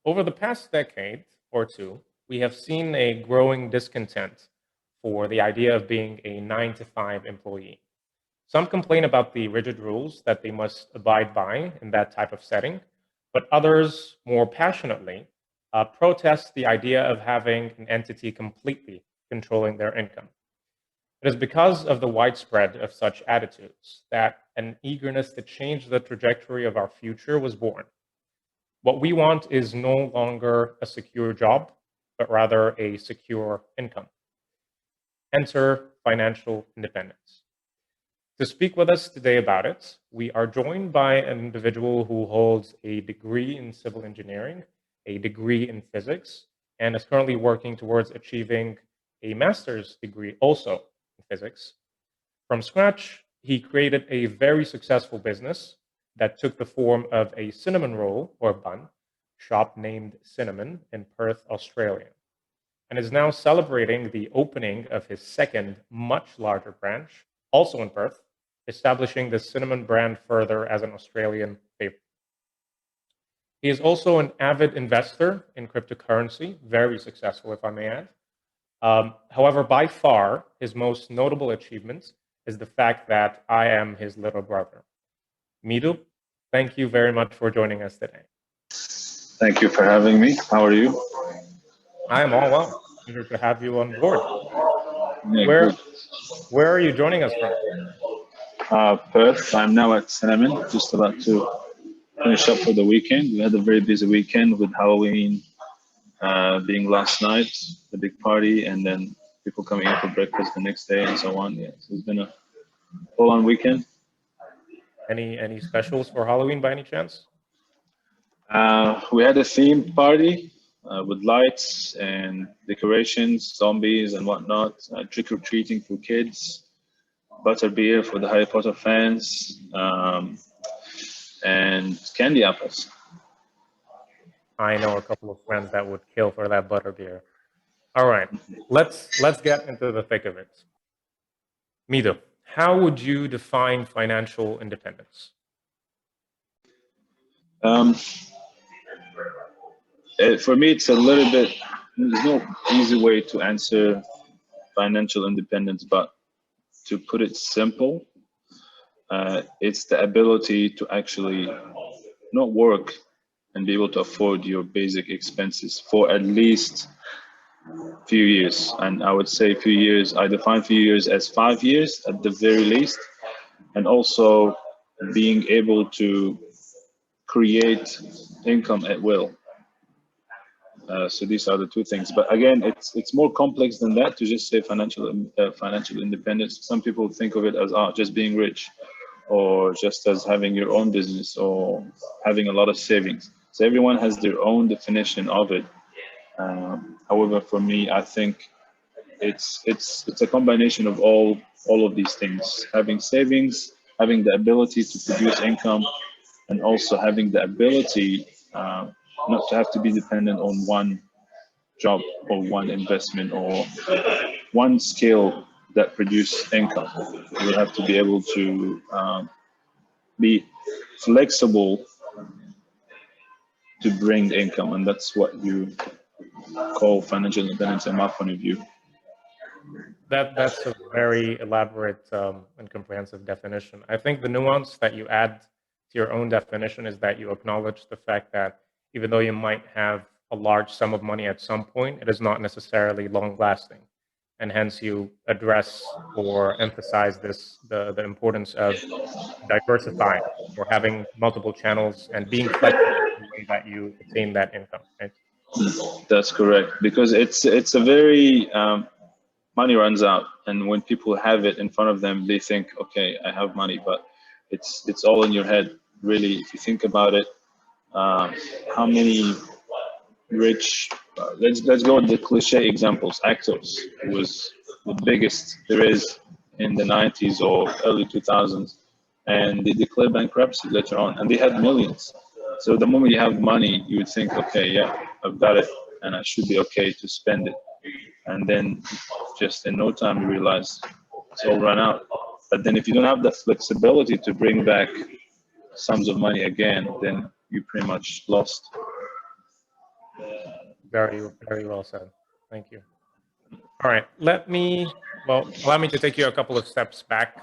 Over the past decade or two, we have seen a growing discontent for the idea of being a 9 to 5 employee. Some complain about the rigid rules that they must abide by in that type of setting, but others, more passionately, protest the idea of having an entity completely controlling their income. It is because of the widespread of such attitudes that an eagerness to change the trajectory of our future was born. What we want is no longer a secure job, but rather a secure income. Enter financial independence. To speak with us today about it, we are joined by an individual who holds a degree in civil engineering, a degree in physics, and is currently working towards achieving a master's degree also in physics. From scratch, he created a very successful business that took the form of a cinnamon roll or bun shop named Sinamon in Perth, Australia, and is now celebrating the opening of his second, much larger branch, also in Perth, establishing the Sinamon brand further as an Australian favorite. He is also an avid investor in cryptocurrency, very successful, if I may add. However, by far, his most notable achievement is the fact that I am his little brother. Midhu, thank you very much for joining us today. Thank you for having me. How are you? I am all well. Pleasure to have you on board. Yeah, Where are you joining us from? Perth. I'm now at Sinamon, just about to finish up for the weekend. We had a very busy weekend with Halloween being last night, the big party, and then people coming in for breakfast the next day and so on. Yeah, so it's been a full-on weekend. Any specials for Halloween by any chance? We had a themed party with lights and decorations, zombies and whatnot, trick-or-treating for kids, butterbeer for the Harry Potter fans, and candy apples. I know a couple of friends that would kill for that butterbeer. All right, let's get into the thick of it. Midhu, how would you define financial independence? For me, it's a little bit, there's no easy way to answer financial independence, but to put it simple, it's the ability to actually not work and be able to afford your basic expenses for at least a few years. And I would say a few years, I define few years as 5 years at the very least, and also being able to create income at will. So these are the two things. But again, it's more complex than that to just say financial independence. Some people think of it as just being rich, or just as having your own business, or having a lot of savings. So everyone has their own definition of it. However, for me, I think it's a combination of all of these things: having savings, having the ability to produce income, and also having the ability not to have to be dependent on one job or one investment or one skill that produce income. You have to be able to be flexible to bring income, and that's what you call financial independence in my point of view. That's a very elaborate and comprehensive definition. I think the nuance that you add to your own definition is that you acknowledge the fact that even though you might have a large sum of money at some point, it is not necessarily long-lasting. And hence you address or emphasize the importance of diversifying or having multiple channels and being flexible in the way that you attain that income, right? That's correct, because it's a very money runs out, and when people have it in front of them, they think, okay, I have money, but it's all in your head, really. If you think about it, how many rich, let's go with the cliche examples. Actors was the biggest there is in the 90s or early 2000s, and they declared bankruptcy later on, and they had millions. So the moment you have money, you would think, okay, yeah, I've got it, and I should be okay to spend it. And then just in no time, you realize it's all run out. But then if you don't have the flexibility to bring back sums of money again, then you pretty much lost. Very, very well said. Thank you. All right. Allow me to take you a couple of steps back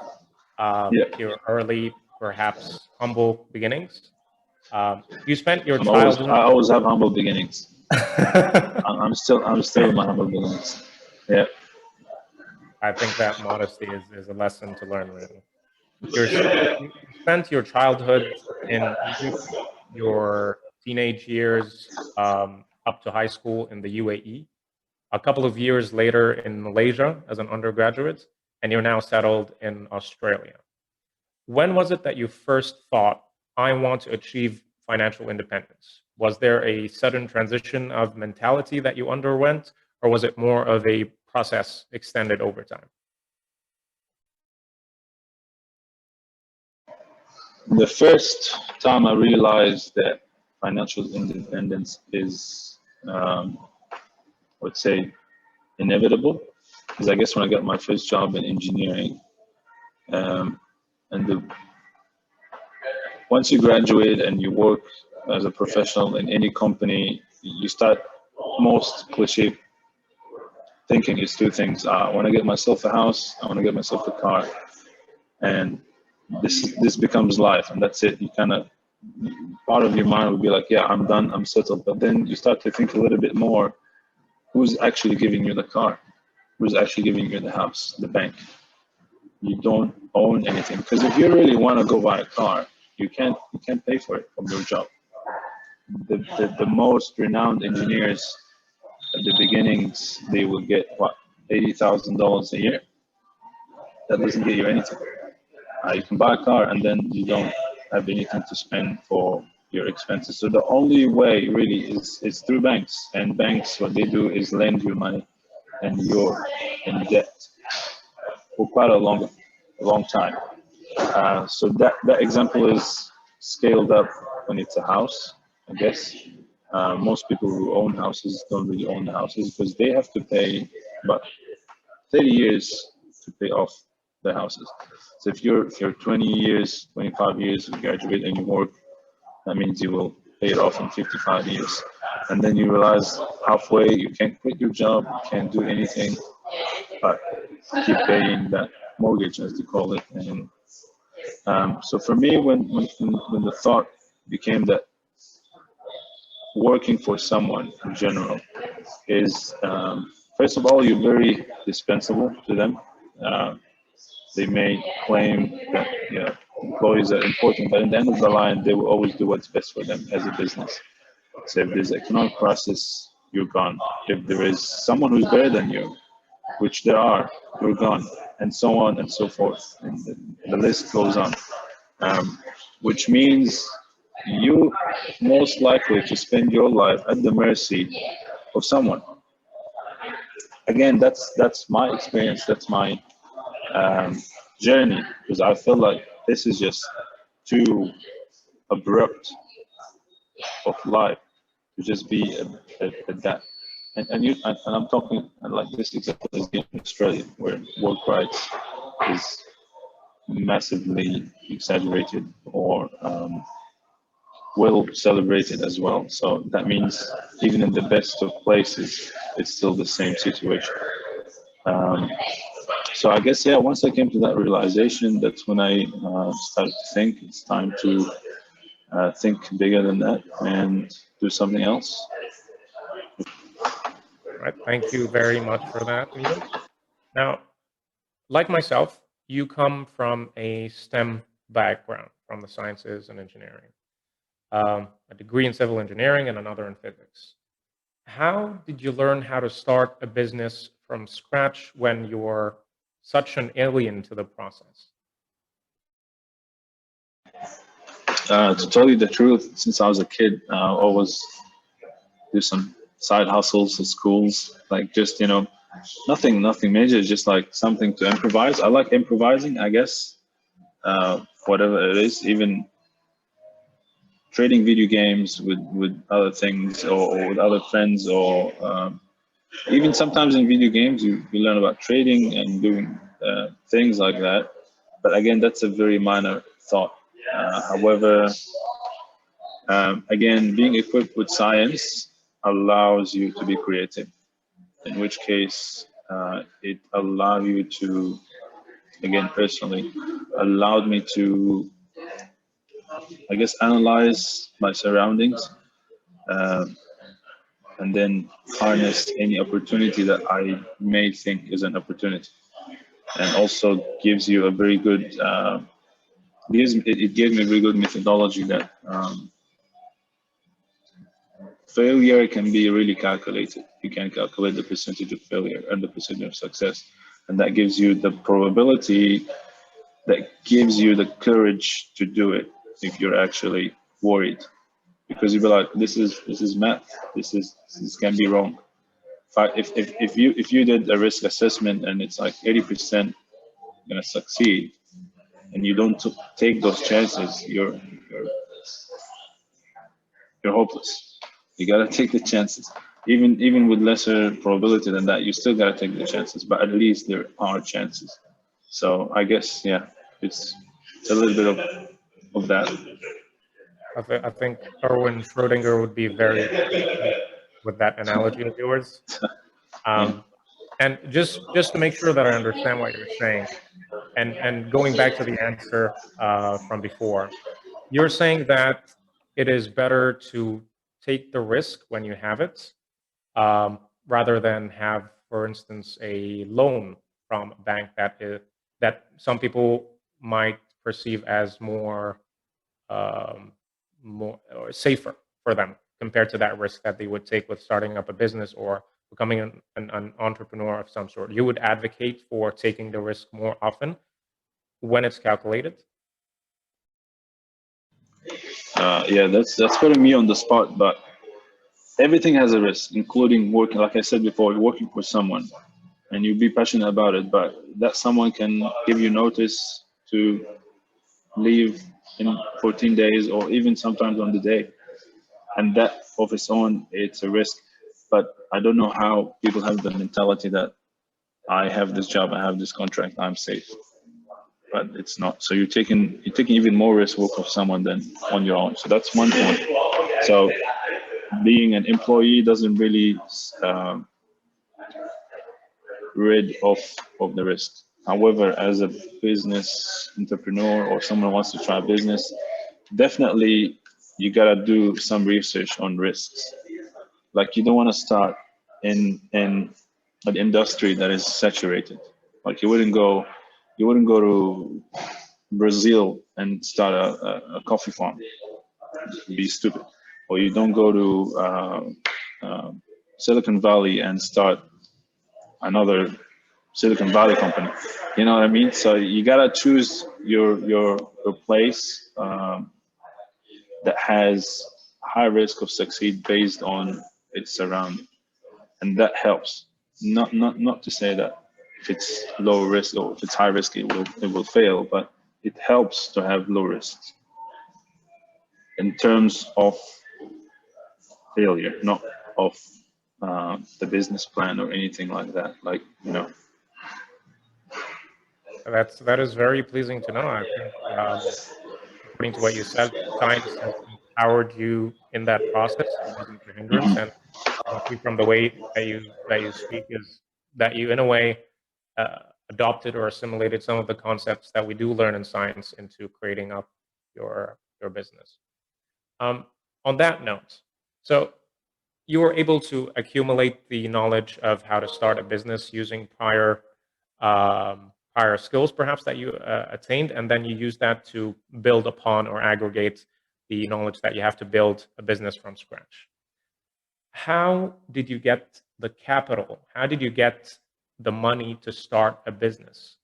Yeah, to your early, perhaps humble beginnings. You spent your I childhood. always have humble beginnings. I'm still in my humble beginnings. Yeah. I think that modesty is a lesson to learn, really. You spent your childhood in Egypt, your teenage years up to high school in the UAE, a couple of years later in Malaysia as an undergraduate, and you're now settled in Australia. When was it that you first thought, I want to achieve financial independence? Was there a sudden transition of mentality that you underwent, or was it more of a process extended over time? The first time I realized that financial independence is, I would say, inevitable, is I guess when I got my first job in engineering. And once you graduate and you work as a professional in any company, you start most cliche thinking is two things. I want to get myself a house, I want to get myself a car, and this becomes life, and that's it. You kind of, part of your mind would be like, yeah, I'm done, I'm settled. But then you start to think a little bit more. Who's actually giving you the car? Who's actually giving you the house, the bank? You don't own anything, because if you really want to go buy a car, you can't pay for it from your job. The most renowned engineers at the beginnings, they will get what, $80,000 a year. That doesn't get you anything. You can buy a car and then you don't have anything to spend for your expenses. So the only way really is through banks, and banks, what they do is lend you money, and you're in debt for quite a long time. So that example is scaled up when it's a house, I guess. Most people who own houses don't really own the houses because they have to pay about 30 years to pay off the houses. So if you're 20 years, 25 years, you graduate and you work, that means you will pay it off in 55 years. And then you realize halfway you can't quit your job, you can't do anything but keep paying that mortgage, as they call it. And so for me, when the thought became that working for someone in general is, first of all, you're very dispensable to them. They may claim that, you know, employees are important, but at the end of the line, they will always do what's best for them as a business. So if there's economic crisis, you're gone. If there is someone who's better than you, which there are, you're gone, and so on and so forth. And the list goes on, which means you most likely to spend your life at the mercy of someone. Again, that's my experience. That's my journey, because I feel like this is just too abrupt of life to just be at that. And I'm talking like this example is in Australia, where work rights is massively exaggerated or well celebrated as well. So that means even in the best of places, it's still the same situation. So I guess, yeah, once I came to that realization, that's when I started to think it's time to think bigger than that and do something else. All right. Thank you very much for that, Neil. Now, like myself, you come from a STEM background, from the sciences and engineering, a degree in civil engineering and another in physics. How did you learn how to start a business from scratch when you're such an alien to the process? To tell you the truth, since I was a kid, I always do some side hustles at schools, like just, you know, nothing major, just like something to improvise. I like improvising, I guess, whatever it is, even trading video games with other things, or with other friends, or even sometimes in video games you learn about trading and doing things like that. But again, that's a very minor thought. However, again, being equipped with science, allows you to be creative, in which case it allowed you to, again, personally, allowed me to, I guess, analyze my surroundings, um, and then harness any opportunity that I may think is an opportunity, and also gives you a very good it gave me a very good methodology that failure can be really calculated. You can calculate the percentage of failure and the percentage of success, and that gives you the probability, that gives you the courage to do it if you're actually worried, because you'll be like, this is math, this can be wrong. If you did a risk assessment and it's like 80% gonna succeed, and you don't take those chances, you're hopeless. You gotta take the chances. Even with lesser probability than that, you still gotta take the chances. But at least there are chances. So I guess, yeah, it's a little bit of that. I think Erwin Schrödinger would be very pleased with that analogy of yours. Yeah. And just to make sure that I understand what you're saying, and going back to the answer from before, you're saying that it is better to take the risk when you have it, rather than have, for instance, a loan from a bank that some people might perceive as um, more or safer for them compared to that risk that they would take with starting up a business or becoming an entrepreneur of some sort. You would advocate for taking the risk more often when it's calculated. Yeah, that's putting me on the spot, but everything has a risk, including working. Like I said before, you're working for someone, and you be passionate about it, but that someone can give you notice to leave in 14 days, or even sometimes on the day, and that of its own, it's a risk. But I don't know how people have the mentality that I have this job, I have this contract, I'm safe. But it's not. So you're taking even more risk work of someone than on your own. So that's one point. So being an employee doesn't really rid of the risk. However, as a business entrepreneur or someone who wants to try a business, definitely you gotta do some research on risks. Like, you don't want to start in an industry that is saturated. Like, you wouldn't go to Brazil and start a coffee farm. Be stupid. Or you don't go to Silicon Valley and start another Silicon Valley company. You know what I mean? So you gotta choose your place that has high risk of succeed based on its surrounding, and that helps. Not to say that if it's low risk or if it's high risk it will fail, but it helps to have low risks in terms of failure, not of the business plan or anything like that. Like, That is very pleasing to know. I think, according to what you said, science has empowered you in that process. It wasn't a hindrance, and I can see from the way that you speak is that you, in a way, uh, adopted or assimilated some of the concepts that we do learn in science into creating up your business. Um, on that note, so you were able to accumulate the knowledge of how to start a business using prior skills, perhaps that you attained, and then you use that to build upon or aggregate the knowledge that you have to build a business from scratch. How did you get the capital? How did you get the money to start a business?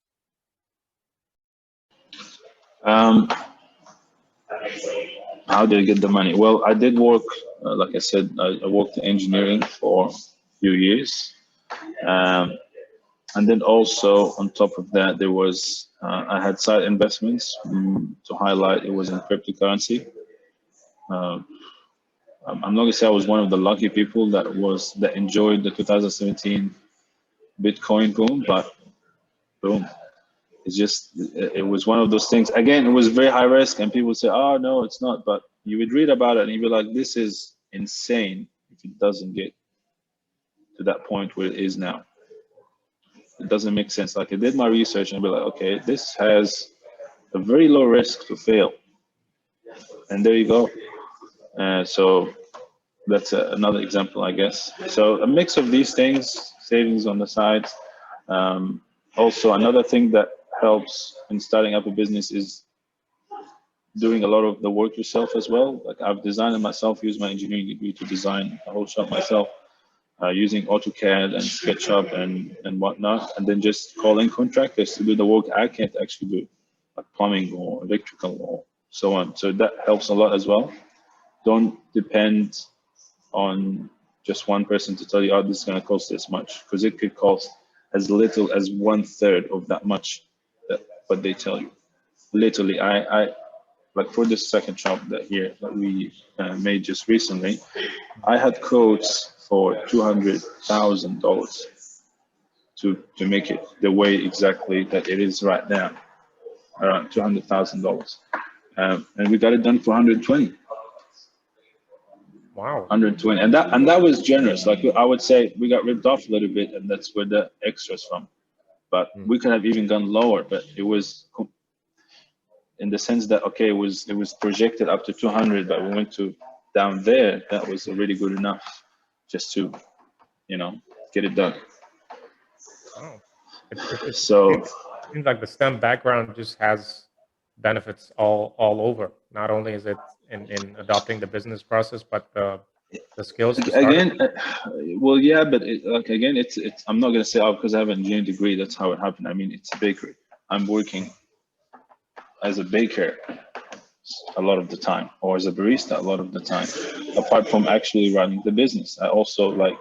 um, how did I get the money? Well, I did work, like I said, I worked in engineering for a few years. Um, and then also on top of that, there was, I had side investments. To highlight, it was in cryptocurrency. Um, I'm not gonna say I was one of the lucky people that enjoyed the 2017 Bitcoin boom, but boom, it's just, it was one of those things. Again, it was very high risk, and people say, "Oh no, it's not." But you would read about it, and you'd be like, "This is insane. if it doesn't get to that point where it is now. It doesn't make sense. Like I did my research and be like, okay, this has a very low risk to fail, and there you go. So that's another example, I guess. So a mix of these things, savings on the side. Also, another thing that helps in starting up a business is doing a lot of the work yourself as well. Like I've designed it myself, used my engineering degree to design the whole shop myself, using AutoCAD and SketchUp and whatnot, and then just calling contractors to do the work I can't actually do, like plumbing or electrical or so on. So that helps a lot as well. Don't depend on just one person to tell you, oh, this is going to cost this much, because it could cost as little as 1/3 of that much that what they tell you. Literally, I like for this second shop that we made just recently, I had quotes for $200,000 to make it the way exactly that it is right now, around $200,000, and we got it done for 120. Wow. 120, and that was generous. Like I would say, we got ripped off a little bit, and that's where the extras from. But we could have even gone lower, but it was in the sense that okay, it was projected up to 200, but we went to down there. That was really good enough, just to, get it done. Wow. So It seems like the STEM background just has benefits all over. Not only is it in adopting the business process, but the skills to start again, it. well, yeah, but again, it's. I'm not gonna say, oh, because I have an engineering degree, that's how it happened. I mean, it's a bakery. I'm working as a baker a lot of the time, or as a barista a lot of the time. Apart from actually running the business, I also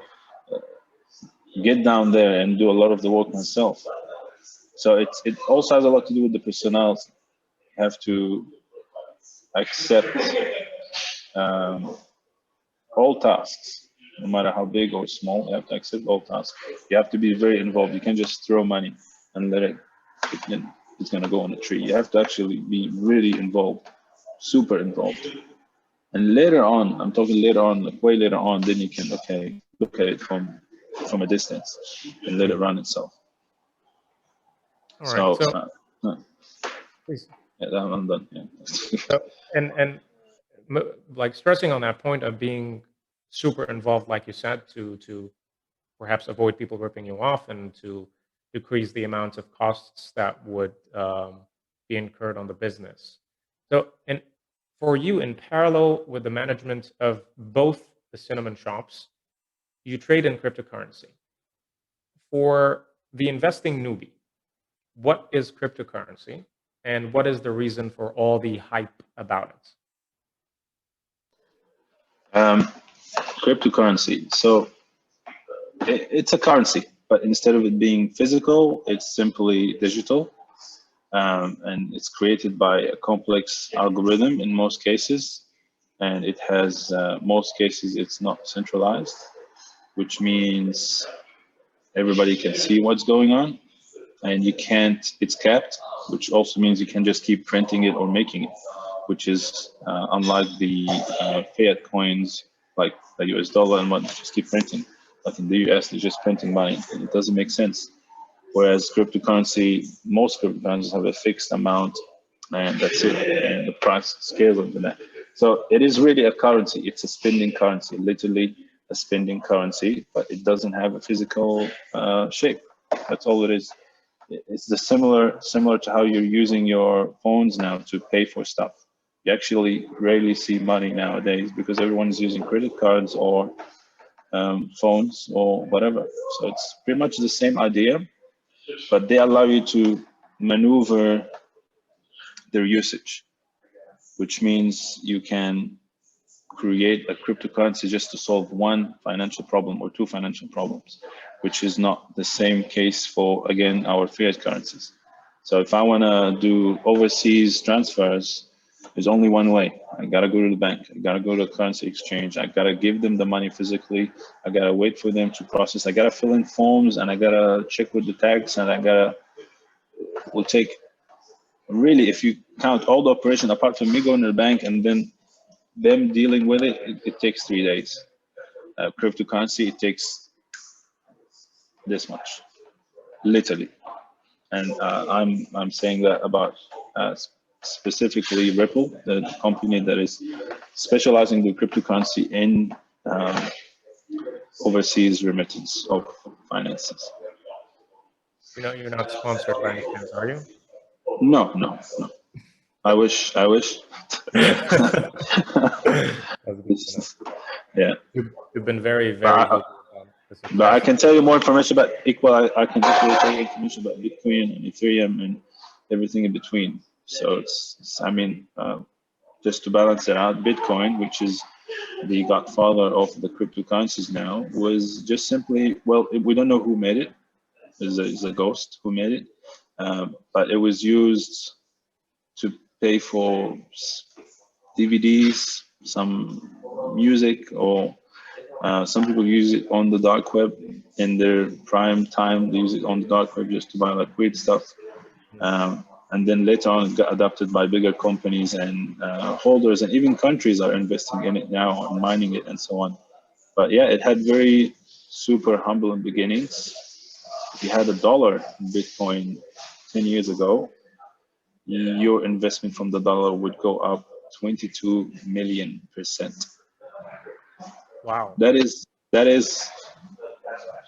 get down there and do a lot of the work myself. So it also has a lot to do with the personality. You have to accept all tasks, no matter how big or small. You have to accept all tasks. You have to be very involved. You can't just throw money and let it's going to go on a tree. You have to actually be really involved, super involved. And later on, I'm talking later on, like way later on, then you can look at it from a distance and let it run itself. All right. So, please. Yeah, I'm done. Yeah. So, and like stressing on that point of being super involved, like you said, to perhaps avoid people ripping you off and to decrease the amount of costs that would be incurred on the business. So, and for you, in parallel with the management of both the Sinamon shops, you trade in cryptocurrency. For the investing newbie, what is cryptocurrency and what is the reason for all the hype about it? Cryptocurrency. So it's a currency, but instead of it being physical, it's simply digital. And it's created by a complex algorithm in most cases. And it has, most cases, it's not centralized, which means everybody can see what's going on. And it's capped, which also means you can just keep printing it or making it, which is unlike the fiat coins, like the US dollar and what, just keep printing. Like in the US, they're just printing money, and it doesn't make sense. Whereas cryptocurrency, most cryptocurrencies have a fixed amount, and that's it, and the price scales into that. So it is really a currency. It's a spending currency, literally a spending currency, but it doesn't have a physical shape. That's all it is. It's similar to how you're using your phones now to pay for stuff. You actually rarely see money nowadays because everyone's using credit cards or phones or whatever. So it's pretty much the same idea, but they allow you to maneuver their usage, which means you can create a cryptocurrency just to solve one financial problem or two financial problems, which is not the same case for, again, our fiat currencies. So if I want to do overseas transfers, there's only one way. I got to go to the bank. I got to go to a currency exchange. I got to give them the money physically. I got to wait for them to process. I got to fill in forms, and I got to check with the tax, and will take, really, if you count all the operation, apart from me going to the bank and then them dealing with it, it takes 3 days. cryptocurrency, it takes this much, literally. And I'm saying that about specifically Ripple, the company that is specializing in cryptocurrency in overseas remittance of finances. You're not sponsored by any chance, are you? No, no, no. I wish. That's good to know. Yeah. You've been very, But very vocal about the But I success. can tell you more information about equal. I can just really tell you information about Bitcoin and Ethereum and everything in between. So I mean, just to balance it out, Bitcoin, which is the godfather of the cryptocurrencies now, was just simply, well, we don't know who made it. It's a ghost who made it, but it was used to pay for DVDs, some music, or some people use it on the dark web in their prime time. They use it on the dark web just to buy like weird stuff. And then later on, it got adopted by bigger companies and holders, and even countries are investing in it now and mining it and so on. But yeah, it had very super humble beginnings. If you had $1 in Bitcoin 10 years ago, your investment from the dollar would go up 22 million%. Wow. That is.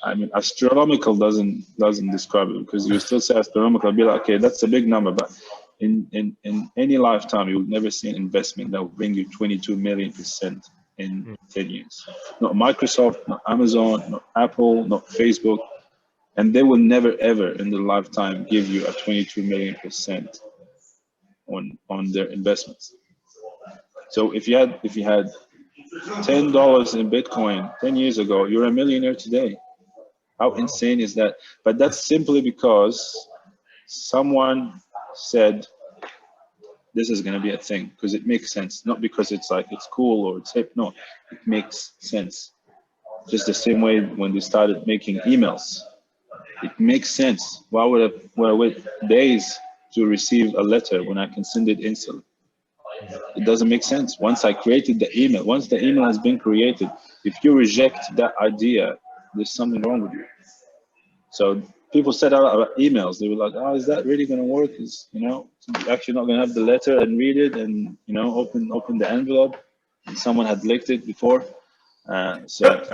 I mean, astronomical doesn't describe it, because you still say astronomical. I'll be like, okay, that's a big number, but in any lifetime, you will never see an investment that will bring you 22 million% in 10 years. Not Microsoft, not Amazon, not Apple, not Facebook, and they will never ever in their lifetime give you a 22 million% on their investments. So if you had $10 in Bitcoin 10 years ago, you're a millionaire today. How insane is that? But that's simply because someone said this is going to be a thing, because it makes sense. Not because it's like it's cool or it's hip. No, it makes sense. Just the same way when they started making emails, it makes sense. Why would I wait days to receive a letter when I can send it instantly? It doesn't make sense. Once I created the email, once the email has been created, if you reject that idea, there's something wrong with you. So people said about emails, they were like, "Oh, is that really going to work? Is you're actually not going to have the letter and read it, and open the envelope?" And someone had licked it before, so it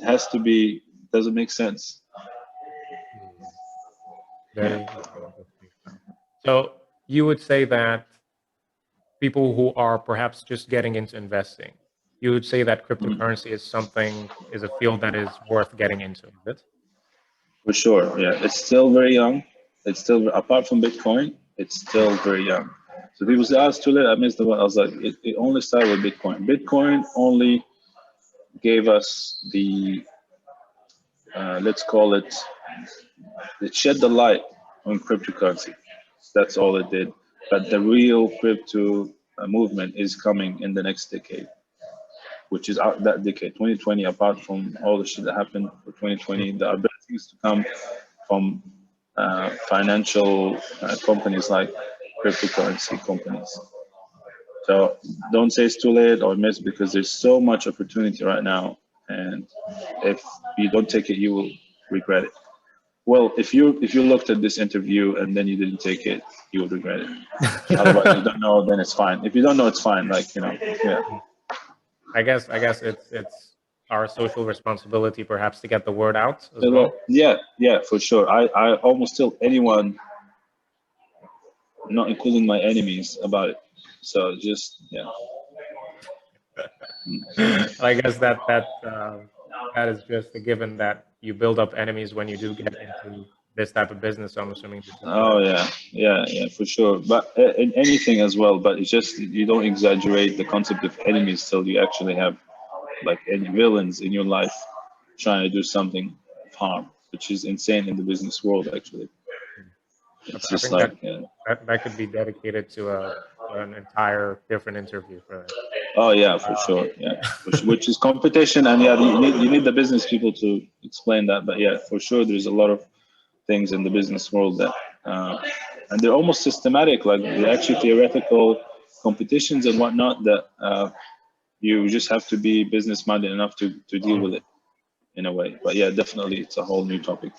has to be. Doesn't make sense. Very, very interesting. So you would say that people who are perhaps just getting into investing, you would say that cryptocurrency is a field that is worth getting into, is it? For sure, yeah. It's still very young. It's still, apart from Bitcoin, it's still very young. So people say, "Oh, it's too late. I missed the one." I was like, it only started with Bitcoin. Bitcoin only gave us the, let's call it, it shed the light on cryptocurrency. That's all it did. But the real crypto movement is coming in the next decade, which is out that decade, 2020. Apart from all the shit that happened for 2020, there are better things to come from financial companies like cryptocurrency companies. So don't say it's too late or miss, because there's so much opportunity right now, and if you don't take it, you will regret it. Well, if you looked at this interview and then you didn't take it, you would regret it. Otherwise, you don't know, then it's fine. If you don't know, it's fine. Like yeah. I guess it's our social responsibility perhaps to get the word out as well. Yeah, for sure. I almost tell anyone, not including my enemies, about it. So just yeah. I guess that is just a given that you build up enemies when you do get into this type of business. So I'm assuming this is Oh yeah, for sure. But in anything as well. But it's just you don't exaggerate the concept of enemies till you actually have like any villains in your life trying to do something of harm, which is insane in the business world. Actually, it's I just think like that could be dedicated to an entire different interview for that. oh yeah, for sure, yeah, which is competition, and yeah, you need the business people to explain that. But yeah, for sure, there's a lot of things in the business world that, and they're almost systematic, like they're actually theoretical competitions and whatnot that you just have to be business minded enough to deal with it in a way. But yeah, definitely, it's a whole new topic.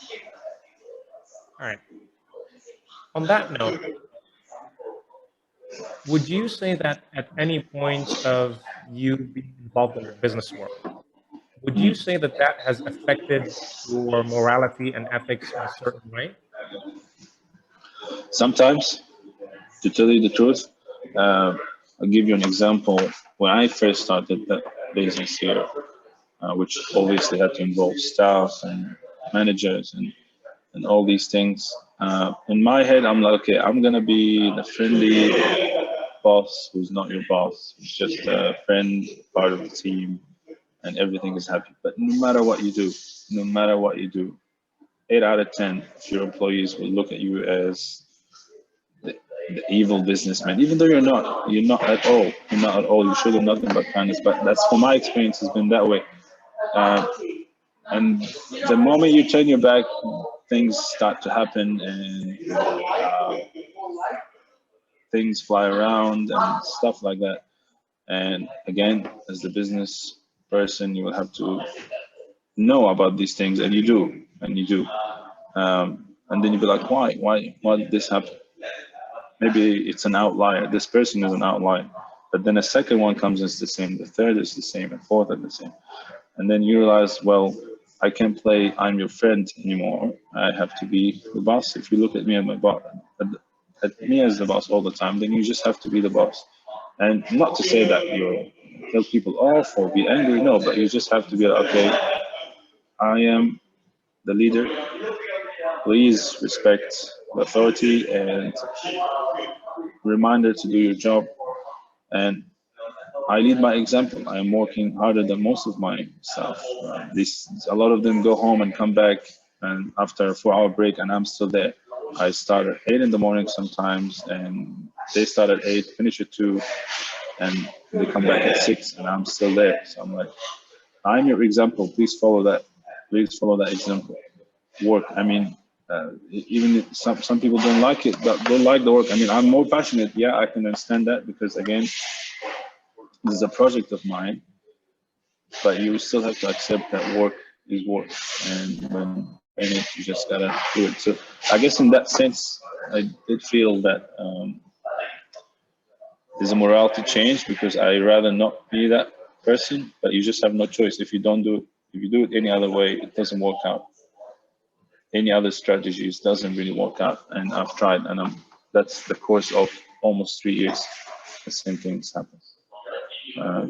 All right. On that note, would you say that at any point of you being involved in your business world, would you say that that has affected your morality and ethics in a certain way? Sometimes, to tell you the truth, I'll give you an example. When I first started the business here, which obviously had to involve staff and managers and all these things. In my head, I'm like, okay, I'm gonna be the friendly boss who's not your boss, who's just a friend, part of the team, and everything is happy. But no matter what you do, no matter what you do, 8 out of 10 of your employees will look at you as the evil businessman, even though you're not at all. You're not at all. You show them nothing but kindness. But that's from my experience has been that way. Uh, and the moment you turn your back, things start to happen, and things fly around and stuff like that. And again, as the business person, you will have to know about these things, and you do. And then you'll be like, why did this happen? Maybe it's an outlier. This person is an outlier. But then a second one comes and it's the same. The third is the same. And fourth is the same. And then you realize, well, I can't play I'm your friend anymore. I have to be the boss. If you look at me as my boss, at me as the boss all the time, then you just have to be the boss. And not to say that you tell people off or be angry, no, but you just have to be like, okay, I am the leader. Please respect the authority and reminder to do your job. And I lead by example. I am working harder than most of my staff. A lot of them go home and come back, and after a 4-hour break, and I'm still there. I start at 8 in the morning sometimes, and they start at 8, finish at 2, and they come back at 6, and I'm still there. So I'm like, I'm your example. Please follow that. Please follow that example. Work. I mean, even if some people don't like it, but don't like the work. I mean, I'm more passionate. Yeah, I can understand that because again, this is a project of mine. But you still have to accept that work is work, and when in it, you just gotta do it. So I guess in that sense, I did feel that there's a morality change because I rather not be that person. But you just have no choice. If you don't do it, if you do it any other way, it doesn't work out. Any other strategies doesn't really work out, and I've tried, and that's the course of almost 3 years. The same things happen.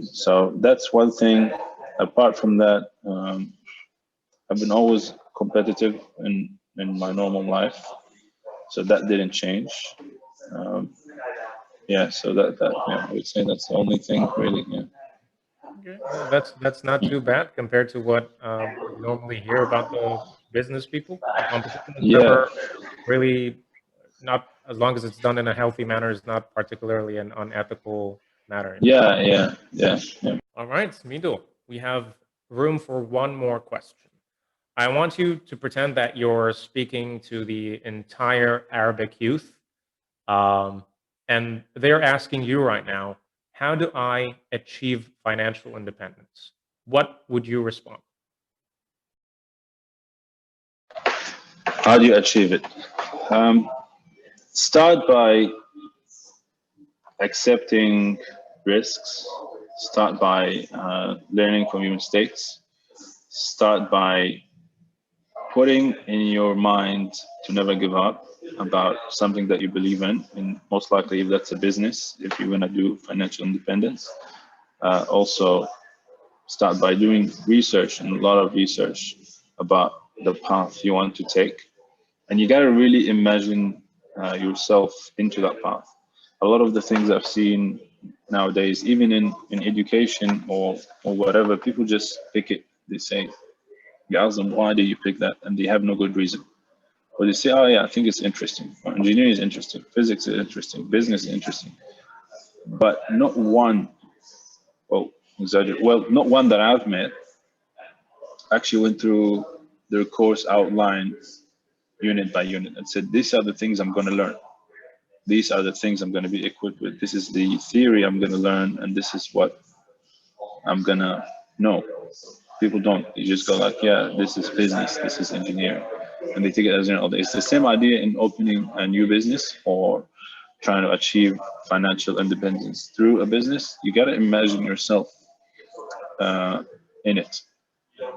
So that's one thing. Apart from that, I've been always competitive in my normal life, so that didn't change. Yeah, so that yeah, I would say that's the only thing really. Yeah. Okay, well, that's not too bad compared to what we normally hear about the business people. Competition is Yeah. never really not as long as it's done in a healthy manner. Is not particularly an unethical matter. Yeah. Yeah. Yeah. Yeah. All right, Mido, we have room for one more question. I want you to pretend that you're speaking to the entire Arabic youth, um, and they're asking you right now, how do I achieve financial independence? What would you respond? How do you achieve it? Start by accepting risks. Start by learning from your mistakes. Start by putting in your mind to never give up about something that you believe in, and most likely if that's a business, if you want to do financial independence. Also, start by doing research and a lot of research about the path you want to take. And you got to really imagine yourself into that path. A lot of the things I've seen nowadays, even in education or whatever, people just pick it. They say, you ask them, why do you pick that? And they have no good reason. Or they say, oh yeah, I think it's interesting. Or engineering is interesting. Physics is interesting. Business is interesting. But not one, not one that I've met actually went through their course outline unit by unit and said, these are the things I'm going to learn. These are the things I'm going to be equipped with. This is the theory I'm going to learn. And this is what I'm gonna know. People don't. You just go like, yeah, this is business, this is engineering, and they take it as an order. It's the same idea in opening a new business or trying to achieve financial independence through a business. You got to imagine yourself in it.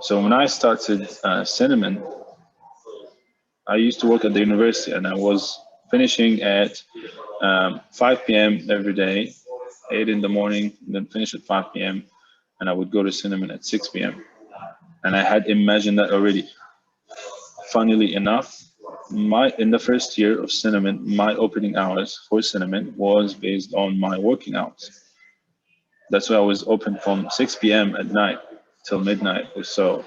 So when I started Sinamon, I used to work at the university, and I was finishing at 5 p.m. every day, 8 in the morning, then finish at 5 p.m. And I would go to Sinamon at 6 p.m. And I had imagined that already. Funnily enough, in the first year of Sinamon, my opening hours for Sinamon was based on my working hours. That's why I was open from 6 p.m. at night till midnight or so,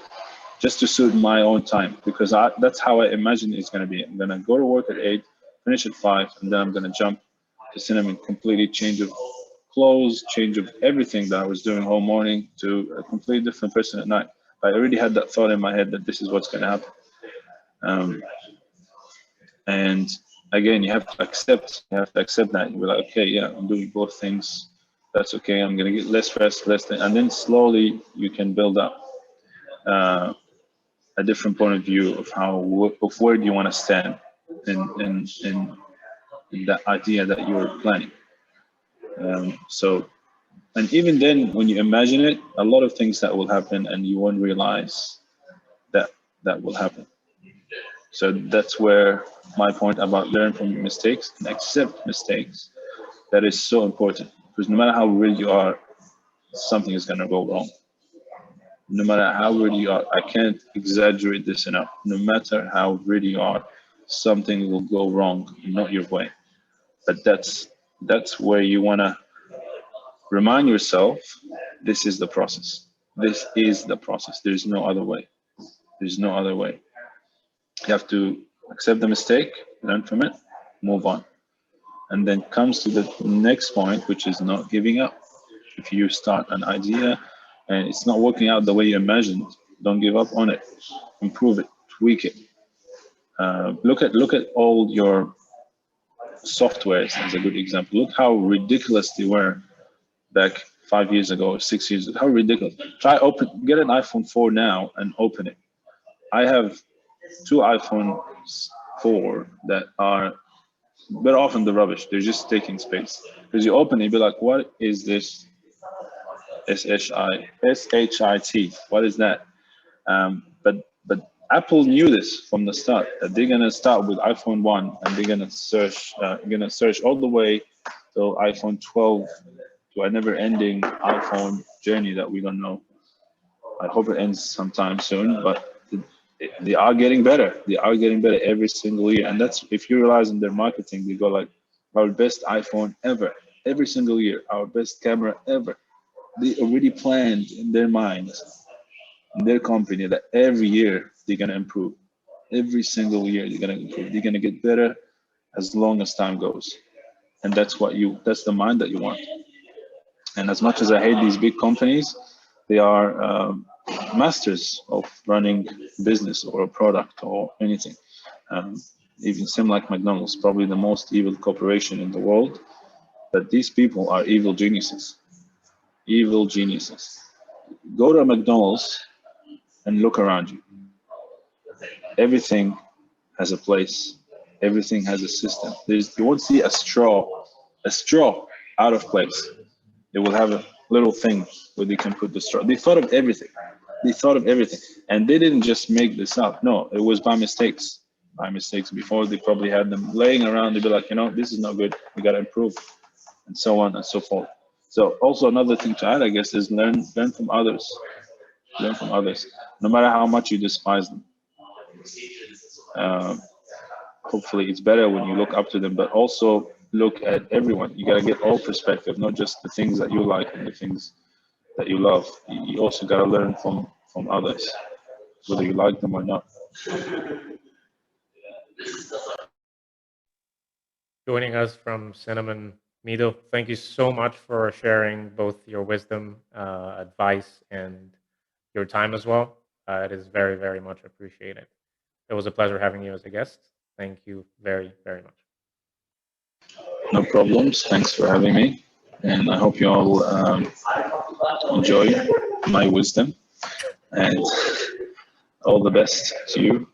just to suit my own time, because that's how I imagine it's going to be. I'm going to go to work at 8, finish at 5, and then I'm going to jump to Sinamon, completely change of clothes, change of everything that I was doing whole morning to a completely different person at night. I already had that thought in my head that this is what's going to happen. And again, you have to accept that. You're like, okay, yeah, I'm doing both things. That's okay. I'm going to get less rest, and then slowly you can build up a different point of view of where do you want to stand in that idea that you're planning. So, and even then, when you imagine it, a lot of things that will happen, and you won't realize that will happen. So that's where my point about learn from mistakes and accept mistakes, that is so important, because no matter how real you are, something is going to go wrong. No matter how real you are, I can't exaggerate this enough. No matter how real you are, something will go wrong, not your way. But that's where you want to remind yourself, this is the process. This is the process. There's no other way. There's no other way. You have to accept the mistake, learn from it, move on. And then comes to the next point, which is not giving up. If you start an idea and it's not working out the way you imagined, don't give up on it. Improve it, tweak it. Look at all your softwares as a good example. Look how ridiculous they were back 5 years ago or 6 years ago. How ridiculous. Get an iPhone 4 now and open it. I have 2 iPhone 4 that are better off in the rubbish. They're just taking space. Because you open it, you'll be like, what is this? SHIT. What is that? But Apple knew this from the start, that they're gonna start with iPhone 1 and they're gonna search all the way till iPhone 12 to a never-ending iPhone journey that we don't know. I hope it ends sometime soon, but they are getting better. They are getting better every single year, and that's, if you realize in their marketing, they go like, our best iPhone ever, every single year, our best camera ever. They already planned in their minds, in their company, that every year they're gonna improve. Every single year they're gonna improve. They're gonna get better as long as time goes, and that's the mind that you want. And as much as I hate these big companies, they are masters of running business or a product or anything. Even same like McDonald's, probably the most evil corporation in the world. But these people are evil geniuses. Evil geniuses. Go to a McDonald's and look around you. Everything has a place. Everything has a system. You won't see a straw out of place. They will have a little thing where they can put the straw. They thought of everything. And they didn't just make this up. No, it was by mistakes. Before, they probably had them laying around. They'd be like, this is not good. We got to improve, and so on and so forth. So also another thing to add, I guess, is learn from others. Learn from others, no matter how much you despise them. Hopefully it's better when you look up to them, but also look at everyone. You got to get all perspective, not just the things that you like and the things that you love. You also got to learn from others, whether you like them or not. Joining us from Sinamon, Mido, thank you so much for sharing both your wisdom, advice, and your time as well. It is very, very much appreciated. It was a pleasure having you as a guest. Thank you very, very much. No problems. Thanks for having me. And I hope you all enjoy my wisdom, and all the best to you.